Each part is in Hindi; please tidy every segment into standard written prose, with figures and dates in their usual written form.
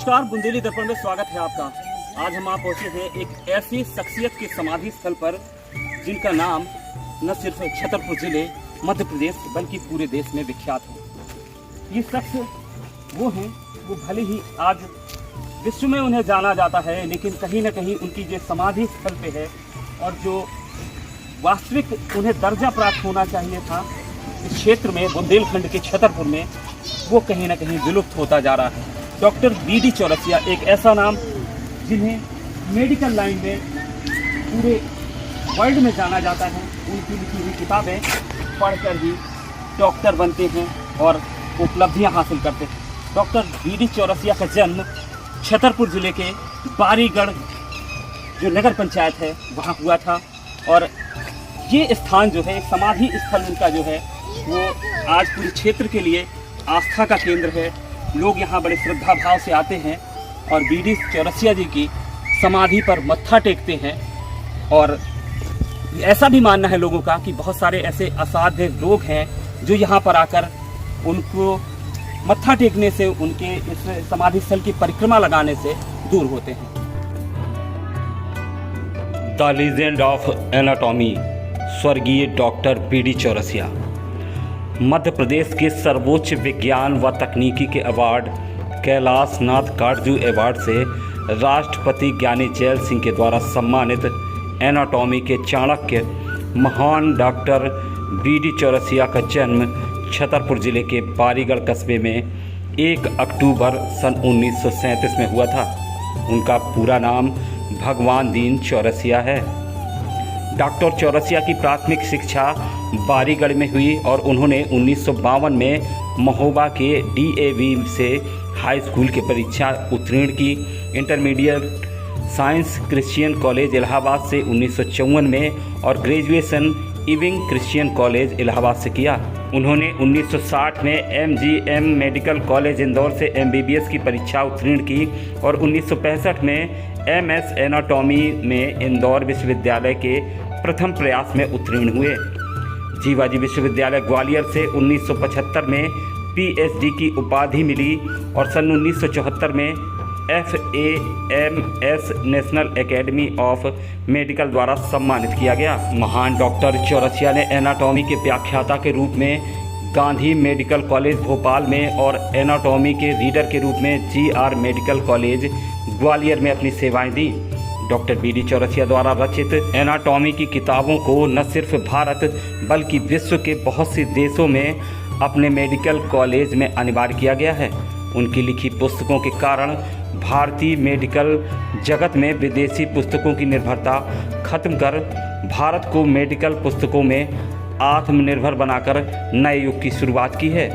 नमस्कार, बुंदेली दर्पण में स्वागत है आपका। आज हम आप पहुंचे हैं एक ऐसी शख्सियत के समाधि स्थल पर जिनका नाम न सिर्फ छतरपुर जिले मध्य प्रदेश बल्कि पूरे देश में विख्यात है। ये शख्स वो हैं, वो भले ही आज विश्व में उन्हें जाना जाता है, लेकिन कहीं न कहीं उनकी जो समाधि स्थल पे है और जो वास्तविक उन्हें दर्जा प्राप्त होना चाहिए था इस क्षेत्र में, बुंदेलखंड के छतरपुर में, वो कहीं न कहीं विलुप्त होता जा रहा है। Doctor BD. चौरसिया एक ऐसा नाम जिन्हें मेडिकल लाइन में पूरे वर्ल्ड में जाना जाता है। उनकी लिखी हुई किताबें पढ़कर ही डॉक्टर बनते हैं और उपलब्धियां हासिल करते हैं। Doctor BD. चौरसिया का जन्म छतरपुर जिले के बारीगढ़ जो नगर पंचायत है वहाँ हुआ था और ये स्थान जो है, समाधि स्थल उनका जो है, वो आज पूरे क्षेत्र के लिए आस्था का केंद्र है। लोग यहाँ बड़े श्रद्धा भाव से आते हैं और बी.डी. चौरसिया जी की समाधि पर मत्था टेकते हैं। और ऐसा भी मानना है लोगों का कि बहुत सारे ऐसे असाध्य लोग हैं जो यहाँ पर आकर उनको मत्था टेकने से, उनके इस समाधि स्थल की परिक्रमा लगाने से दूर होते हैं। द लीजेंड ऑफ एनाटॉमी, स्वर्गीय डॉक्टर बी.डी. चौरसिया मध्य प्रदेश के सर्वोच्च विज्ञान व तकनीकी के अवार्ड कैलाश नाथ काटजू अवार्ड से राष्ट्रपति ज्ञानी जैल सिंह के द्वारा सम्मानित एनाटॉमी के चाणक्य महान डॉक्टर बी.डी. चौरसिया का जन्म छतरपुर जिले के बारीगढ़ कस्बे में 1 अक्टूबर सन 1937 में हुआ था। उनका पूरा नाम भगवान दीन चौरसिया है। डॉक्टर चौरसिया की प्राथमिक शिक्षा बारीगढ़ में हुई और उन्होंने 1952 में महोबा के DAV से हाई स्कूल की परीक्षा उत्तीर्ण की। Intermediate science Christian college Allahabad से 1954 में और ग्रेजुएशन इविंग क्रिश्चियन कॉलेज इलाहाबाद से किया। उन्होंने 1960 में MGM मेडिकल कॉलेज इंदौर से MBBS की परीक्षा उत्तीर्ण की और 1965 में MS एनाटॉमी में इंदौर विश्वविद्यालय के प्रथम प्रयास में उत्तीर्ण हुए। जीवाजी विश्वविद्यालय ग्वालियर से 1975 में PhD की उपाधि मिली और सन 1974 में FAMS national academy of medical द्वारा सम्मानित किया गया। महान डॉक्टर चौरसिया ने एनाटॉमी के व्याख्याता के रूप में गांधी मेडिकल कॉलेज भोपाल में और एनाटॉमी के रीडर के रूप में GR मेडिकल कॉलेज ग्वालियर में अपनी सेवाएं दी। Doctor BD. चौरसिया द्वारा रचित एनाटॉमी की किताबों को न सिर्फ भारत बल्कि विश्व के बहुत से देशों में अपने मेडिकल कॉलेज में अनिवार्य किया गया है। उनकी लिखी पुस्तकों के कारण भारतीय मेडिकल जगत में विदेशी पुस्तकों की निर्भरता खत्म कर भारत को मेडिकल पुस्तकों में आत्मनिर्भर बनाकर नए युग की शुरुआत की है।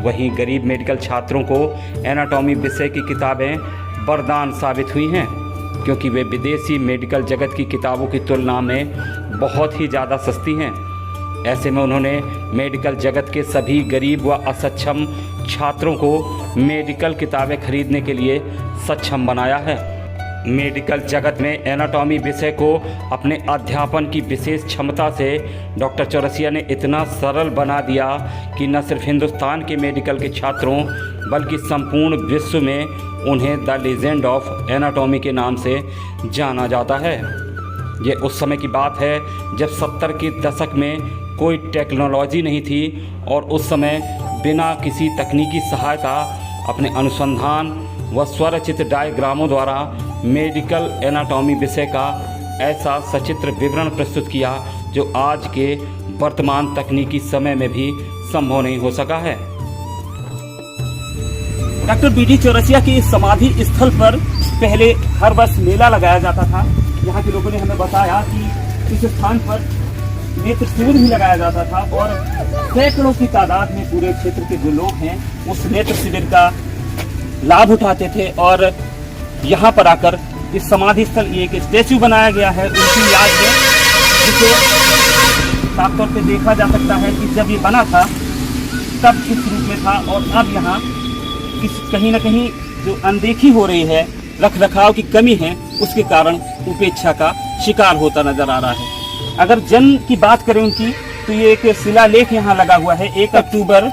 वहीं गरीब मेडिकल छात्रों को एनाटॉमी विषय की किताबें वरदान साबित हुई हैं, क्योंकि वे विदेशी मेडिकल जगत की किताबों की तुलना में बहुत ही ज़्यादा सस्ती हैं। ऐसे में उन्होंने मेडिकल जगत के सभी गरीब व असक्षम छात्रों को मेडिकल किताबें खरीदने के लिए सक्षम बनाया है। मेडिकल जगत में एनाटॉमी विषय को अपने अध्यापन की विशेष क्षमता से डॉक्टर चौरसिया ने इतना सरल बना दिया कि न सिर्फ हिंदुस्तान के मेडिकल के छात्रों बल्कि संपूर्ण विश्व में उन्हें द लीजेंड ऑफ एनाटॉमी के नाम से जाना जाता है। ये उस समय की बात है जब 70 के दशक में कोई टेक्नोलॉजी नहीं थी और उस समय बिना किसी तकनीकी सहायता अपने अनुसंधान व स्वरचित डायग्रामों द्वारा मेडिकल एनाटॉमी विषय का ऐसा सचित्र विवरण प्रस्तुत किया जो आज के वर्तमान तकनीकी समय में भी संभव नहीं हो सका है। Doctor BD. चौरसिया की इस समाधि स्थल पर पहले हर वर्ष मेला लगाया जाता था। यहाँ के लोगों ने हमें बताया कि इस स्थान पर नेत्र शिविर भी लगाया जाता था और सैकड़ों की तादाद में पूरे क्षेत्र के जो लोग हैं उस नेत्र शिविर का लाभ उठाते थे। और यहाँ पर आकर इस समाधि स्थल एक स्टैचू बनाया गया है उनकी याद में, जिसे साफ तौर पे देखा जा सकता है कि जब ये बना था तब किस रूप में था और अब यहाँ कहीं न कहीं जो अनदेखी हो रही है, रख रखाव की कमी है, उसके कारण उपेक्षा का शिकार होता नजर आ रहा है। अगर जन्म की बात करें उनकी, तो ये एक शिलालेख यहाँ लगा हुआ है। 1 अक्टूबर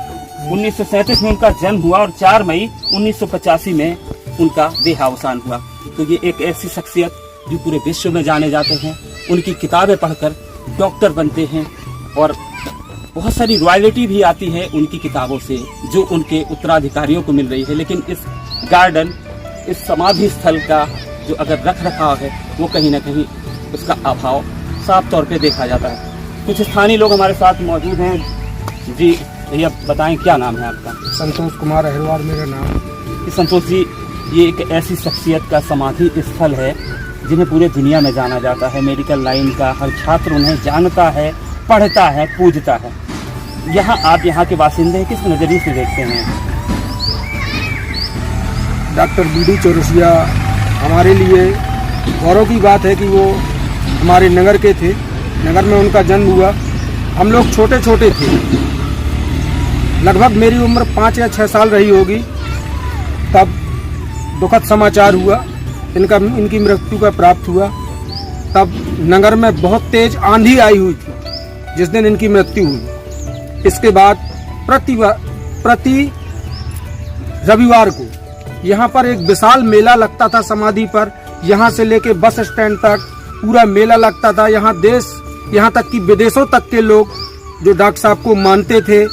1937 में उनका जन्म हुआ और 4 मई 1985 में उनका देहावसान हुआ। तो ये एक ऐसी शख्सियत जो पूरे विश्व में जाने जाते हैं, उनकी किताबें पढ़कर डॉक्टर बनते हैं और बहुत सारी रॉयल्टी भी आती है उनकी किताबों से जो उनके उत्तराधिकारियों को मिल रही है। लेकिन इस गार्डन, इस समाधि स्थल का जो अगर रख रखाव है वो कहीं ना कहीं उसका अभाव साफ तौर पे देखा जाता है। कुछ स्थानीय लोग हमारे साथ मौजूद हैं। जी भैया बताएं, क्या नाम है आपका? संतोष कुमार अहिरवार मेरा नाम। संतोष जी, ये एक ऐसी शख्सियत का समाधि स्थल है जिन्हें पूरे दुनिया में जाना जाता है। मेडिकल लाइन का हर छात्र उन्हें जानता है, पढ़ता है, पूजता है। यहाँ आप यहाँ के बासिंदे किस नज़रिए से देखते हैं? डॉक्टर BD चौरसिया हमारे लिए गौरव की बात है कि वो हमारे नगर के थे। नगर में उनका जन्म हुआ। हम लोग छोटे छोटे थे, लगभग मेरी उम्र 5 या 6 साल रही होगी, तब दुखद समाचार हुआ, इनकी मृत्यु का प्राप्त हुआ। तब नगर में बहुत तेज आंधी आई हुई थी जिस दिन इनकी मृत्यु हुई। इसके बाद प्रति रविवार को यहाँ पर एक विशाल मेला लगता था समाधि पर। यहाँ से लेके बस स्टैंड तक पूरा मेला लगता था। यहाँ तक कि विदेशों तक के लोग जो डॉक्टर साहब को मानते थे,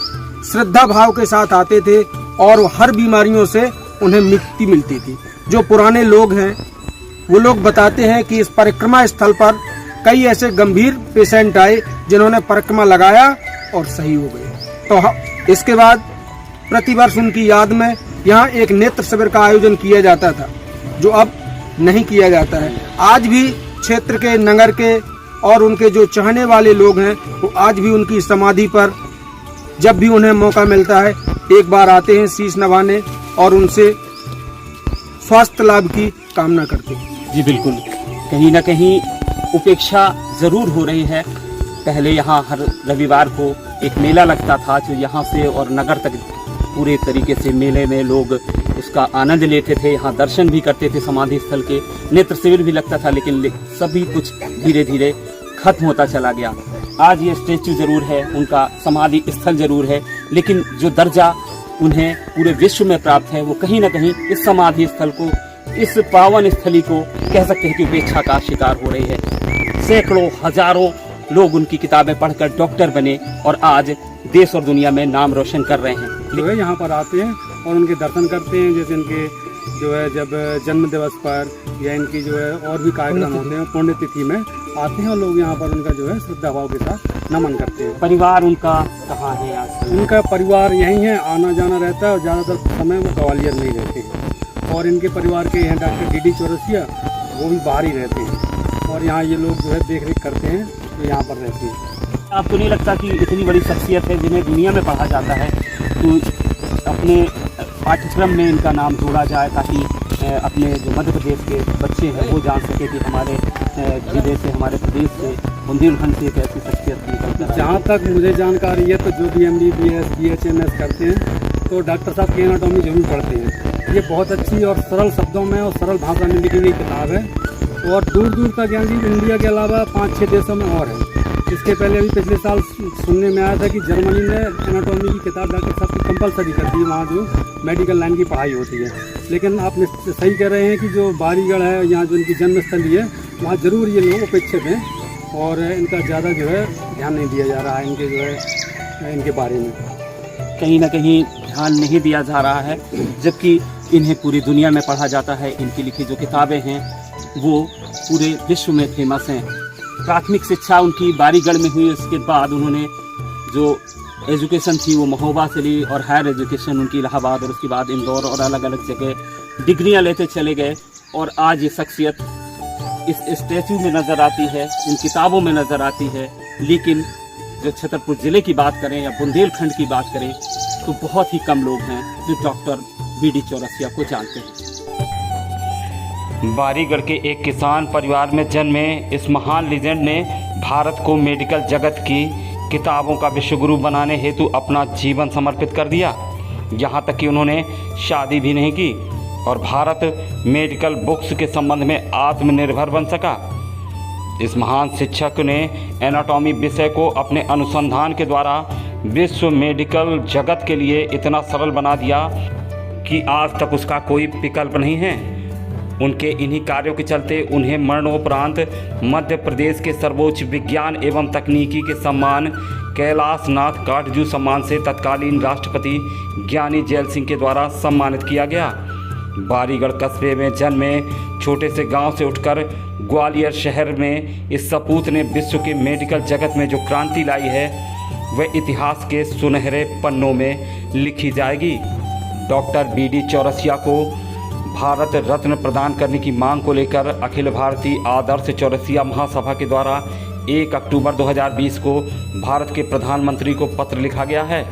श्रद्धा भाव के साथ आते थे और हर बीमारियों से उन्हें मुक्ति मिलती थी। जो पुराने लोग हैं वो लोग बताते हैं कि इस परिक्रमा स्थल पर कई ऐसे गंभीर पेशेंट आए जिन्होंने परिक्रमा लगाया और सही हो गए। तो इसके बाद प्रतिवर्ष उनकी याद में यहाँ एक नेत्र शिविर का आयोजन किया जाता था, जो अब नहीं किया जाता है। आज भी क्षेत्र के, नगर के और उनके जो चाहने वाले लोग हैं वो आज भी उनकी समाधि पर जब भी उन्हें मौका मिलता है एक बार आते हैं शीश नवाने और उनसे स्वास्थ्य लाभ की कामना करते हैं। जी बिल्कुल, कहीं ना कहीं उपेक्षा जरूर हो रही है। पहले यहाँ हर रविवार को एक मेला लगता था जो यहाँ से और नगर तक पूरे तरीके से मेले में लोग उसका आनंद लेते थे, यहाँ दर्शन भी करते थे समाधि स्थल के, नेत्र शिविर भी लगता था। लेकिन सभी कुछ धीरे धीरे खत्म होता चला गया। आज ये स्टेचू जरूर है, उनका समाधि स्थल जरूर है, लेकिन जो दर्जा उन्हें पूरे विश्व में प्राप्त है वो कहीं ना कहीं इस समाधि स्थल को, इस पावन स्थली को कह सकते हैं कि उपेक्षा का शिकार हो रही है। सैकड़ों हजारों लोग उनकी किताबें पढ़कर डॉक्टर बने और आज देश और दुनिया में नाम रोशन कर रहे हैं। जो है यहाँ पर आते हैं और उनके दर्शन करते हैं। जैसे इनके जो है जब जन्म दिवस पर या इनकी जो है और भी कार्यक्रम होते हैं, पुण्यतिथि में आते हैं और लोग यहाँ पर उनका जो है श्रद्धा भाव के साथ नमन करते हैं। परिवार उनका कहाँ है आज? उनका परिवार यहीं है, आना जाना रहता है और ज़्यादातर समय वो ग्वालियर में ही रहते हैं। और इनके परिवार के हैं डॉक्टर BD चौरसिया, वो भी बाहर ही रहते हैं और यहाँ ये लोग जो है देख रेख करते हैं, तो यहाँ पर रहते हैं। आपको नहीं लगता कि इतनी बड़ी शख्सियत है जिन्हें दुनिया में पढ़ा जाता है, तो अपने पाठ्यक्रम में इनका नाम जोड़ा जाए ताकि अपने जो मध्य प्रदेश के बच्चे हैं वो जान सके कि हमारे जिले से, हमारे प्रदेश से, बुंदेलखंड से एक ऐसी शख्सियत निकलती है? जहाँ तक मुझे जानकारी है तो जो भी MBBS BHMS करते हैं तो डॉक्टर साहब की एनाटॉमी जरूर पढ़ते हैं। ये बहुत अच्छी और सरल शब्दों में और सरल भाषा में लिखी गई किताब है और दूर दूर तक यानी इंडिया के अलावा 5-6 देशों में और है। इसके पहले अभी पिछले साल सुनने में आया था कि जर्मनी ने एनाटॉमी की किताब डॉक्टर साहब की कंपलसरी कर दी है, वहाँ जो मेडिकल लाइन की पढ़ाई होती है। लेकिन आप सही कह रहे हैं कि जो बारीगढ़ है, यहाँ जो इनकी जन्मस्थली है, वहाँ ज़रूर ये लोग उपेक्षित हैं और इनका ज़्यादा जो है ध्यान नहीं दिया जा रहा है इनके जो है इनके बारे में। कहीं ना कहीं ध्यान नहीं दिया जा रहा है, जबकि इन्हें पूरी दुनिया में पढ़ा जाता है। इनकी लिखी जो किताबें हैं वो पूरे विश्व में फेमस हैं। प्राथमिक शिक्षा उनकी बारीगढ़ में हुई, उसके बाद उन्होंने जो एजुकेशन थी वो महोबा से ली और हायर एजुकेशन उनकी इलाहाबाद और उसके बाद इंदौर और अलग अलग जगह डिग्रियां लेते चले गए। और आज ये शख्सियत इस स्टैचू में नज़र आती है, इन किताबों में नज़र आती है। लेकिन जो छतरपुर ज़िले की बात करें या बुंदेलखंड की बात करें तो बहुत ही कम लोग हैं जो डॉक्टर BD चौरसिया को जानते हैं। बारीगढ़ के एक किसान परिवार में जन्मे इस महान लीजेंड ने भारत को मेडिकल जगत की किताबों का विश्वगुरु बनाने हेतु अपना जीवन समर्पित कर दिया। यहाँ तक कि उन्होंने शादी भी नहीं की और भारत मेडिकल बुक्स के संबंध में आत्मनिर्भर बन सका। इस महान शिक्षक ने एनाटॉमी विषय को अपने अनुसंधान के द्वारा विश्व मेडिकल जगत के लिए इतना सरल बना दिया कि आज तक उसका कोई विकल्प नहीं है। उनके इन्हीं कार्यों के चलते उन्हें मरणोपरांत मध्य प्रदेश के सर्वोच्च विज्ञान एवं तकनीकी के सम्मान कैलाशनाथ काटजू सम्मान से तत्कालीन राष्ट्रपति ज्ञानी जैल सिंह के द्वारा सम्मानित किया गया। बारीगढ़ कस्बे में जन्मे छोटे से गांव से उठकर ग्वालियर शहर में इस सपूत ने विश्व के मेडिकल जगत में जो क्रांति लाई है वह इतिहास के सुनहरे पन्नों में लिखी जाएगी। डॉक्टर बी डी चौरसिया को भारत रत्न प्रदान करने की मांग को लेकर अखिल भारतीय आदर्श चौरसिया महासभा के द्वारा 1 अक्टूबर 2020 को भारत के प्रधानमंत्री को पत्र लिखा गया है।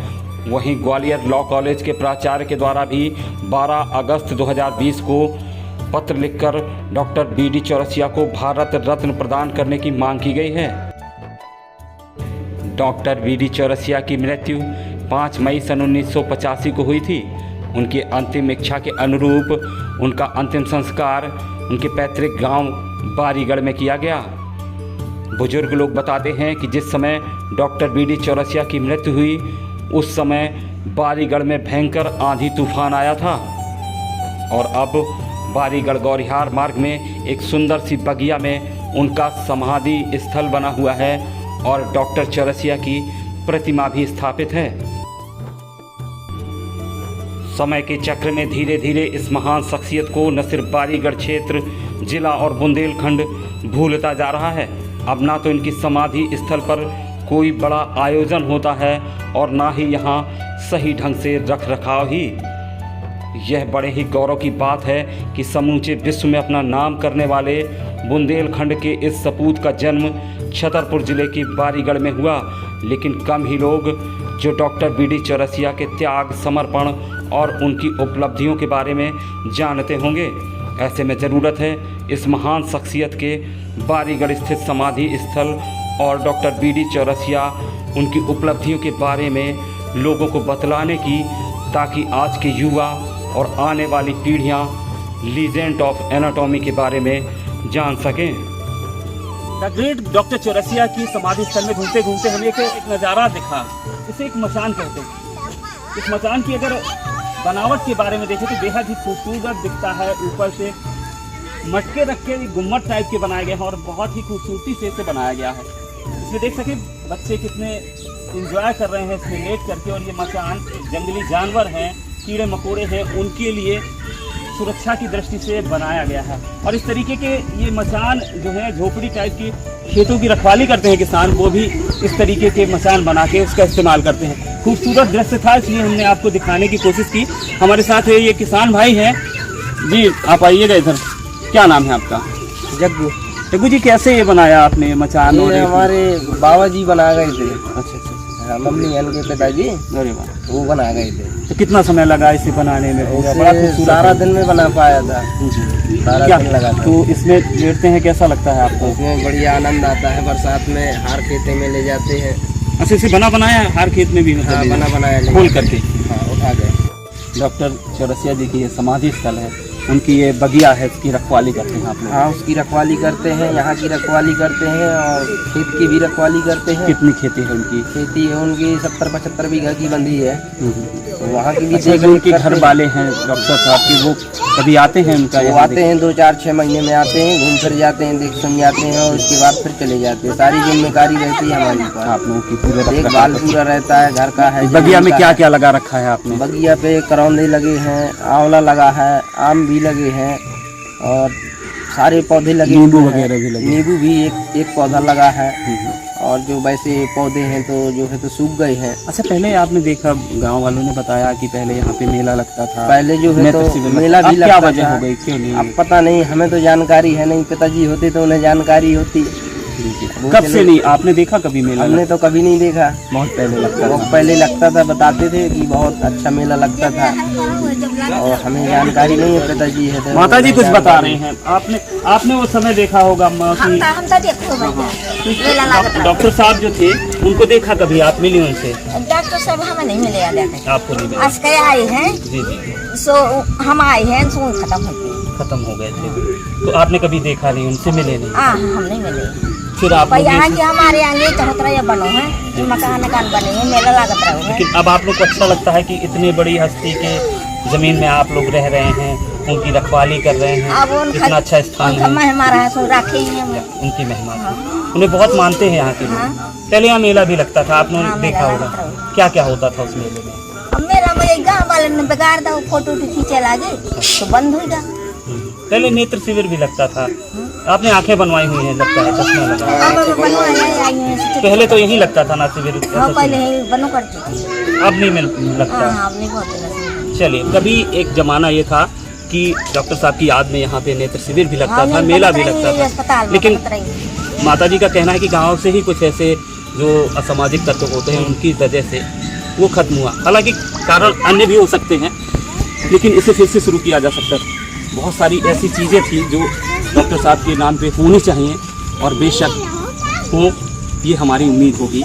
वहीं ग्वालियर लॉ कॉलेज के प्राचार्य के द्वारा भी 12 अगस्त 2020 को पत्र लिखकर डॉक्टर बी डी चौरसिया को भारत रत्न प्रदान करने की मांग की गई है। डॉक्टर बी डी चौरसिया की मृत्यु 5 मई सन 1985 को हुई थी। उनकी अंतिम इच्छा के अनुरूप उनका अंतिम संस्कार उनके पैतृक गांव बारीगढ़ में किया गया। बुजुर्ग लोग बताते हैं कि जिस समय डॉक्टर बी डी चौरसिया की मृत्यु हुई उस समय बारीगढ़ में भयंकर आंधी तूफान आया था और अब बारीगढ़ गौरिहार मार्ग में एक सुंदर सी बगिया में उनका समाधि स्थल बना हुआ है और डॉक्टर चौरसिया की प्रतिमा भी स्थापित है। समय के चक्र में धीरे धीरे इस महान शख्सियत को न सिर्फ बारीगढ़ क्षेत्र, जिला और बुंदेलखंड भूलता जा रहा है। अब ना तो इनकी समाधि स्थल पर कोई बड़ा आयोजन होता है और ना ही यहाँ सही ढंग से रख रखाव ही। यह बड़े ही गौरव की बात है कि समूचे विश्व में अपना नाम करने वाले बुंदेलखंड के इस सपूत का जन्म छतरपुर जिले की बारीगढ़ में हुआ। लेकिन कम ही लोग जो डॉक्टर बी डी चौरसिया के त्याग, समर्पण और उनकी उपलब्धियों के बारे में जानते होंगे। ऐसे में ज़रूरत है इस महान शख्सियत के बारीगढ़ स्थित समाधि स्थल और डॉक्टर बी डी चौरसिया उनकी उपलब्धियों के बारे में लोगों को बतलाने की, ताकि आज के युवा और आने वाली पीढ़ियां लीजेंड ऑफ एनाटॉमी के बारे में जान सकें। द ग्रेट डॉक्टर चौरसिया की समाधि स्थल में घूमते घूमते हमें एक नज़ारा दिखा। इसे एक मचान कहते हैं। इस मचान की अगर बनावट के बारे में देखें तो बेहद ही खूबसूरत दिखता है। ऊपर से मटके रख के गुम्मट टाइप के बनाए गए हैं और बहुत ही खूबसूरती से इसे बनाया गया है। इसमें देख सकें बच्चे कितने इंजॉय कर रहे हैं इसमें लेट करके। और ये मचान जंगली जानवर हैं, कीड़े मकोड़े हैं, उनके लिए सुरक्षा की दृष्टि से बनाया गया है। और इस तरीके के ये मचान जो है झोपड़ी टाइप की खेतों की रखवाली करते हैं किसान, वो भी इस तरीके के मचान बना के उसका इस्तेमाल करते हैं। खूबसूरत दृश्य था इसलिए हमने आपको दिखाने की कोशिश की। हमारे साथ ये किसान भाई हैं जी, आप आइएगा इधर। क्या नाम है आपका? जग्गू। जग्गू जी, कैसे ये बनाया आपने मचान? ये हमारे बाबा जी बना गए थे। अच्छा अच्छा। मम्मी के पिताजी अरे वाह, वो बना गए थे। तो कितना समय लगा इसे बनाने में? बड़ा खूबसूरत सारा दिन में बना पाया था। सारा क्या दिन लगा था। तो इसमें लेटते हैं, कैसा लगता है आपको? उसमें बढ़िया आनंद आता है। बरसात में हार खेते में ले जाते हैं। अच्छा, इसे बना बनाया हार खेत में भी? हाँ, बना बनाया खोल करके। हाँ, उठा गए। डॉक्टर चौरसिया जी की ये समाधि स्थल है, उनकी ये बगिया है, इसकी रखवाली करते हैं आप लोग? हाँ, उसकी रखवाली करते हैं, यहाँ की रखवाली करते हैं और खेत की भी रखवाली करते हैं। कितनी खेती है उनकी? खेती है उनकी 70-75 बीघा की बंधी है। तो वहाँ की भी अच्छा, जो उनके घर वाले हैं डॉक्टर साहब के, वो कभी आते हैं उनका? वो आते हैं 2-4-6 महीने में आते हैं, घूम फिर जाते हैं, देख सुन जाते हैं और उसके बाद फिर चले जाते हैं। सारी जिम्मेदारी रहती है हमारी पर। आप लोगों की पूरे देखभाल पूरा रहता है, घर का है। बगिया में क्या क्या लगा रखा है आपने? बगिया पे करौंदे लगे हैं, आंवला लगा है, आम भी लगे हैं और सारे पौधे लगे, नींबू वगैरह भी लगे। नींबू भी एक पौधा लगा है और जो वैसे पौधे हैं तो जो है तो सूख गए हैं। अच्छा, पहले आपने देखा, गांव वालों ने बताया कि पहले यहाँ पे मेला लगता था। पहले जो है तो मेला भी लगता क्या था। वजह हो गई, क्यों नहीं? अब पता नहीं, हमें तो जानकारी है नहीं। पिताजी होते तो उन्हें जानकारी होती। कब से नहीं आपने देखा कभी मेला? हमने तो कभी नहीं देखा। बहुत पहले लगता था। बहुत पहले लगता था, बताते थे कि बहुत अच्छा मेला लगता था और हमें जानकारी नहीं है। पिताजी है तो माता जी कुछ बता रहे हैं। आपने वो समय देखा होगा डॉक्टर साहब जो थे उनको देखा कभी? आप मिली उनसे? डॉक्टर साहब हमें नहीं मिले याद है। आपको नहीं मिले? आज कई आए हैं। जी जी। सो हम आए हैं, सो खत्म हो गए थे। तो आपने कभी देखा नहीं, उनसे मिले नहीं? हम नहीं मिले। फिर आप यहाँ के हमारे आगे चौहतरा बनो है, मकान बने हैं, मेला लागत रहो है। लेकिन अब आप लोग को अच्छा लगता है कि इतनी बड़ी हस्ती के जमीन में आप लोग रह रहे हैं, उनकी रखवाली कर रहे हैं, अब उनका इतना अच्छा स्थान उनका है, मेहमान है सो रखे ही हैं हमें। उनकी मेहमान उन्हें बहुत मानते हैं यहाँ के लोग। पहले यहाँ मेला भी लगता था, आपने हाँ, देखा मेला होगा, लगता है। क्या क्या होता था उस मेले में? अब मेरा मुझे गाँव वाले ने बिगाड़ दा, फोटो खींचे लागे तो बंद हो गया। पहले नेत्र शिविर भी लगता था, आपने आंखें बनवाई हुई हैं, लगता है चश्मा लगा। अब अभी बनवाने आई हैं। पहले तो यही लगता था ना शिविर, हाँ पहले ही बनो करती थी। अब नहीं मिल लगता। हाँ अब नहीं बहुत। चलिए, कभी एक जमाना ये था कि डॉक्टर साहब की याद में यहाँ पे नेत्र शिविर भी लगता था, मेला भी लगता था, लेकिन माता जी का कहना है कि गांव से ही कुछ ऐसे जो असामाजिक तत्व होते हैं उनकी वजह से वो खत्म हुआ। हालांकि कारण अन्य भी हो सकते हैं, लेकिन इसे फिर से शुरू किया जा सकता है। बहुत सारी ऐसी चीज़ें थी जो डॉक्टर साहब के नाम पे होनी चाहिए और बेशक हो, ये हमारी उम्मीद होगी।